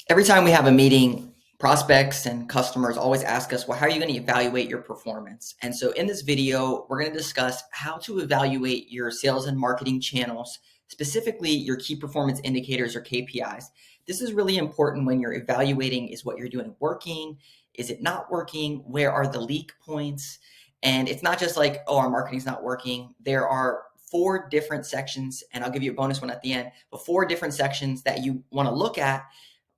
Every time we have a meeting, prospects and customers always ask us, well, how are you going to evaluate your performance? And so in this video, we're going to discuss how to evaluate your sales and marketing channels, specifically your key performance indicators or KPIs. This is really important when you're evaluating, is what you're doing working? Is it not working? Where are the leak points? And it's not just like, oh, our marketing's not working. There are four different sections, and I'll give you a bonus one at the end, but four different sections that you want to look at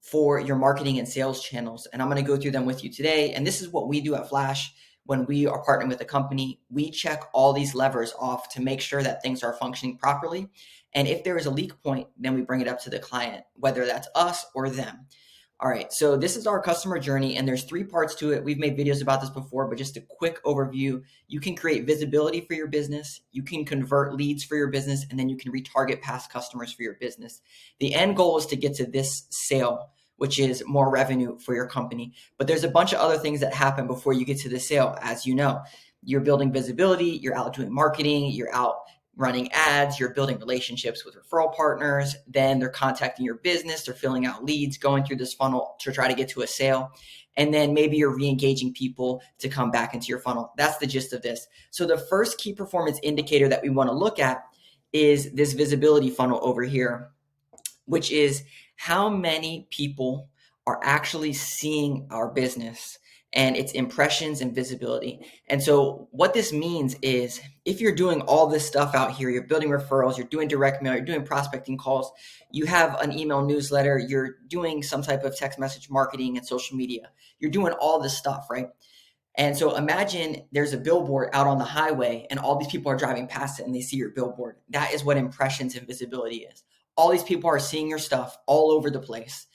for your marketing and sales channels. And I'm going to go through them with you today. And this is what we do at Flash when we are partnering with a company. We check all these levers off to make sure that things are functioning properly. And if there is a leak point, then we bring it up to the client, whether that's us or them. All right, so this is our customer journey, and there's three parts to it. We've made videos about this before, but just a quick overview. You can create visibility for your business, you can convert leads for your business, and then you can retarget past customers for your business. The end goal is to get to this sale, which is more revenue for your company. But there's a bunch of other things that happen before you get to the sale. As you know, you're building visibility, you're out doing marketing, you're out running ads, you're building relationships with referral partners, then they're contacting your business, they're filling out leads, going through this funnel to try to get to a sale. And then maybe you're re-engaging people to come back into your funnel. That's the gist of this. So the first key performance indicator that we want to look at is this visibility funnel over here, which is how many people are actually seeing our business and its impressions and visibility. And so what this means is if you're doing all this stuff out here, you're building referrals, you're doing direct mail, you're doing prospecting calls, you have an email newsletter, you're doing some type of text message marketing and social media, you're doing all this stuff, right? And so imagine there's a billboard out on the highway and all these people are driving past it and they see your billboard. That is what impressions and visibility is. All these people are seeing your stuff all over the place.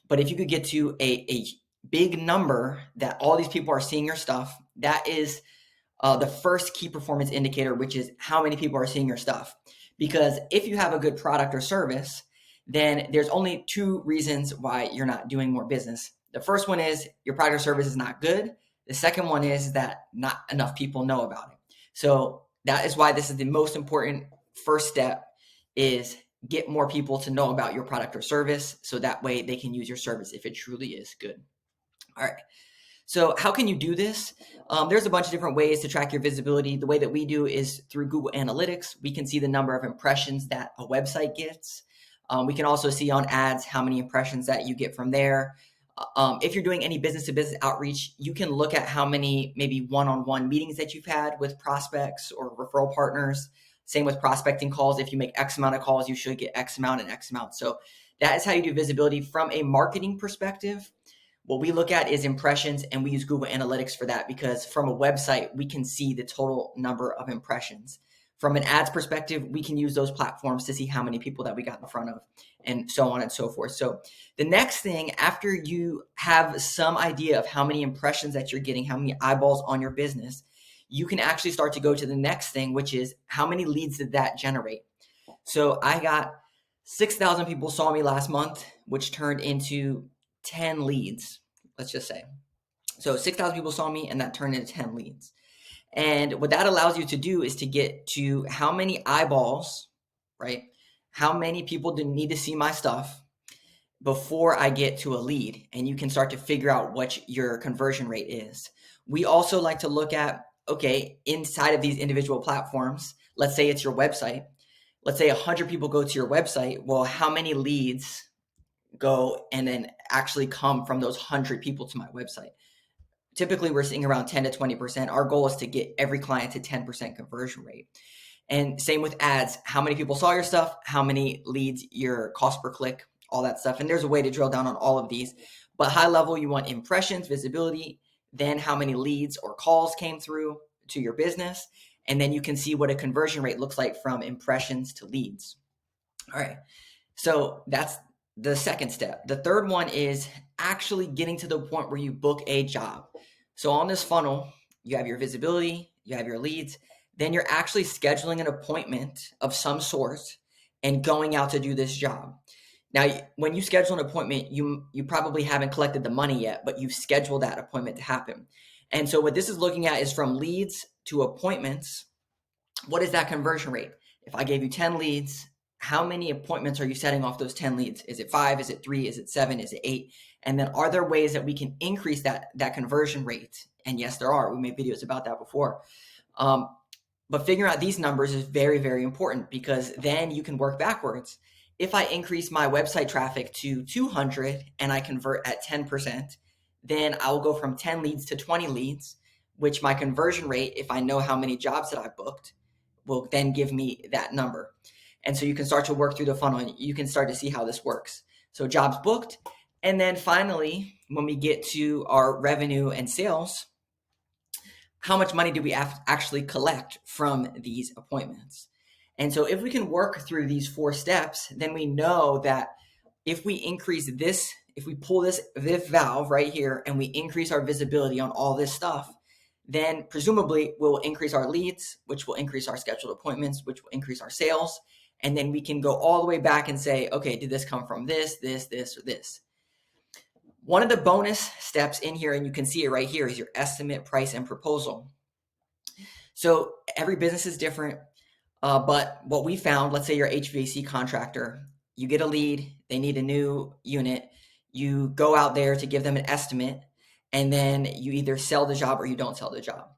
But if you could get to a big number that all these people are seeing your stuff, that is the first key performance indicator, which is how many people are seeing your stuff. Because if you have a good product or service, then there's only two reasons why you're not doing more business. The first one is your product or service is not good. The second one is that not enough people know about it. So that is why this is the most important first step, is get more people to know about your product or service, so that way they can use your service if it truly is good. All right. So how can you do this? There's a bunch of different ways to track your visibility. The way that we do is through Google Analytics. We can see the number of impressions that a website gets. We can also see on ads how many impressions that you get from there. If you're doing any business-to-business outreach, you can look at how many maybe one-on-one meetings that you've had with prospects or referral partners. Same with prospecting calls. If you make X amount of calls, you should get X amount and X amount. So that is how you do visibility. From a marketing perspective, what we look at is impressions, and we use Google Analytics for that because from a website, we can see the total number of impressions. From an ads perspective, we can use those platforms to see how many people that we got in front of, and so on and so forth. So the next thing, after you have some idea of how many impressions that you're getting, how many eyeballs on your business, you can actually start to go to the next thing, which is how many leads did that generate? So I got 6,000 people saw me last month, which turned into 10 leads, let's just say. So 6,000 people saw me and that turned into 10 leads. And what that allows you to do is to get to how many eyeballs, right? How many people need to see my stuff before I get to a lead, and you can start to figure out what your conversion rate is. We also like to look at, okay, inside of these individual platforms, let's say it's your website. Let's say 100 people go to your website. Well, how many leads go and then actually come from those 100 people to my website? Typically, we're seeing around 10 to 20%. Our goal is to get every client to 10% conversion rate. And same with ads. How many people saw your stuff? How many leads, your cost per click, all that stuff. And there's a way to drill down on all of these. But high level, you want impressions, visibility, then how many leads or calls came through to your business. And then you can see what a conversion rate looks like from impressions to leads. All right. So that's the second step. The third one is actually getting to the point where you book a job. So on this funnel, you have your visibility, you have your leads, then you're actually scheduling an appointment of some sort and going out to do this job. Now, when you schedule an appointment, you probably haven't collected the money yet, but you've scheduled that appointment to happen. And so what this is looking at is from leads to appointments. What is that conversion rate? If I gave you 10 leads, how many appointments are you setting off those 10 leads? Is it 5? Is it 3? Is it 7? Is it 8? And then are there ways that we can increase that conversion rate? And yes, there are. We made videos about that before. But figuring out these numbers is very, very important, because then you can work backwards. If I increase my website traffic to 200 and I convert at 10%, then I'll go from 10 leads to 20 leads, which my conversion rate, if I know how many jobs that I booked, will then give me that number. And so you can start to work through the funnel and you can start to see how this works. So jobs booked. And then finally, when we get to our revenue and sales, how much money do we actually collect from these appointments? And so if we can work through these 4 steps, then we know that if we increase this, if we pull this valve right here and we increase our visibility on all this stuff, then presumably we'll increase our leads, which will increase our scheduled appointments, which will increase our sales. And then we can go all the way back and say, okay, did this come from this, this, this, or this? One of the bonus steps in here, and you can see it right here, is your estimate, price, and proposal. So every business is different, but what we found, let's say you're an HVAC contractor, you get a lead, they need a new unit, you go out there to give them an estimate, and then you either sell the job or you don't sell the job.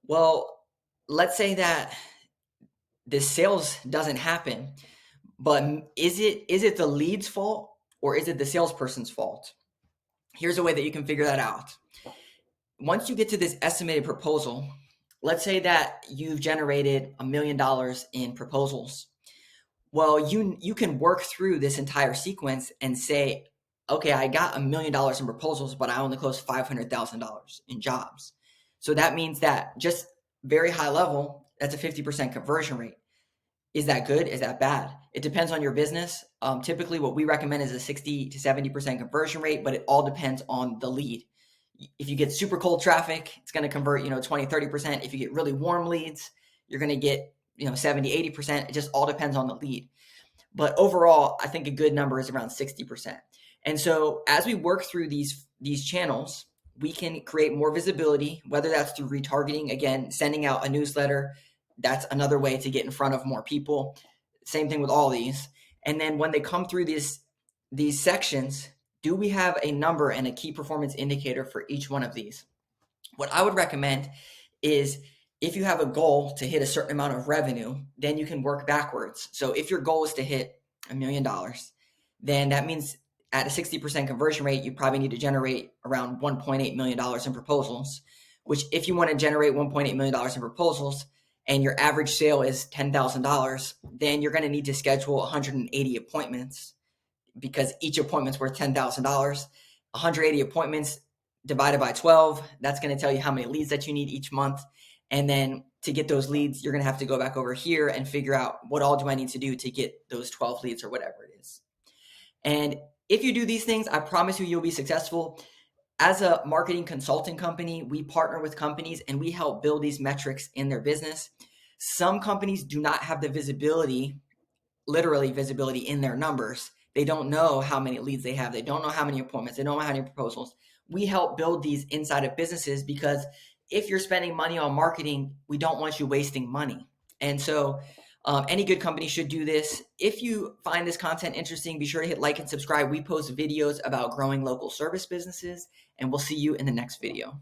Well, let's say that the sales doesn't happen, but is it the lead's fault or is it the salesperson's fault? Here's a way that you can figure that out. Once you get to this estimated proposal, let's say that you've generated $1 million in proposals. Well, you can work through this entire sequence and say, okay, I got $1 million in proposals, but I only closed $500,000 in jobs. So that means that, just very high level, that's a 50% conversion rate. Is that good? Is that bad? It depends on your business. Typically what we recommend is a 60 to 70% conversion rate, but it all depends on the lead. If you get super cold traffic, it's going to convert, 20, 30%. If you get really warm leads, you're going to get, 70, 80%. It just all depends on the lead. But overall, I think a good number is around 60%. And so as we work through these channels, we can create more visibility, whether that's through retargeting, again, sending out a newsletter. That's another way to get in front of more people. Same thing with all these. And then when they come through these sections, do we have a number and a key performance indicator for each one of these? What I would recommend is, if you have a goal to hit a certain amount of revenue, then you can work backwards. So if your goal is to hit $1 million, then that means at a 60% conversion rate, you probably need to generate around $1.8 million in proposals, which, if you want to generate $1.8 million in proposals and your average sale is $10,000, then you're going to need to schedule 180 appointments, because each appointment's worth $10,000. 180 appointments divided by 12, that's going to tell you how many leads that you need each month. And then to get those leads, you're going to have to go back over here and figure out, what all do I need to do to get those 12 leads, or whatever it is. And if you do these things, I promise you, you'll be successful. As a marketing consulting company, we partner with companies and we help build these metrics in their business. Some companies do not have the visibility, literally visibility, in their numbers. They don't know how many leads they have. They don't know how many appointments. They don't know how many proposals. We help build these inside of businesses, because if you're spending money on marketing, we don't want you wasting money. And so any good company should do this. If you find this content interesting, be sure to hit like and subscribe. We post videos about growing local service businesses, and we'll see you in the next video.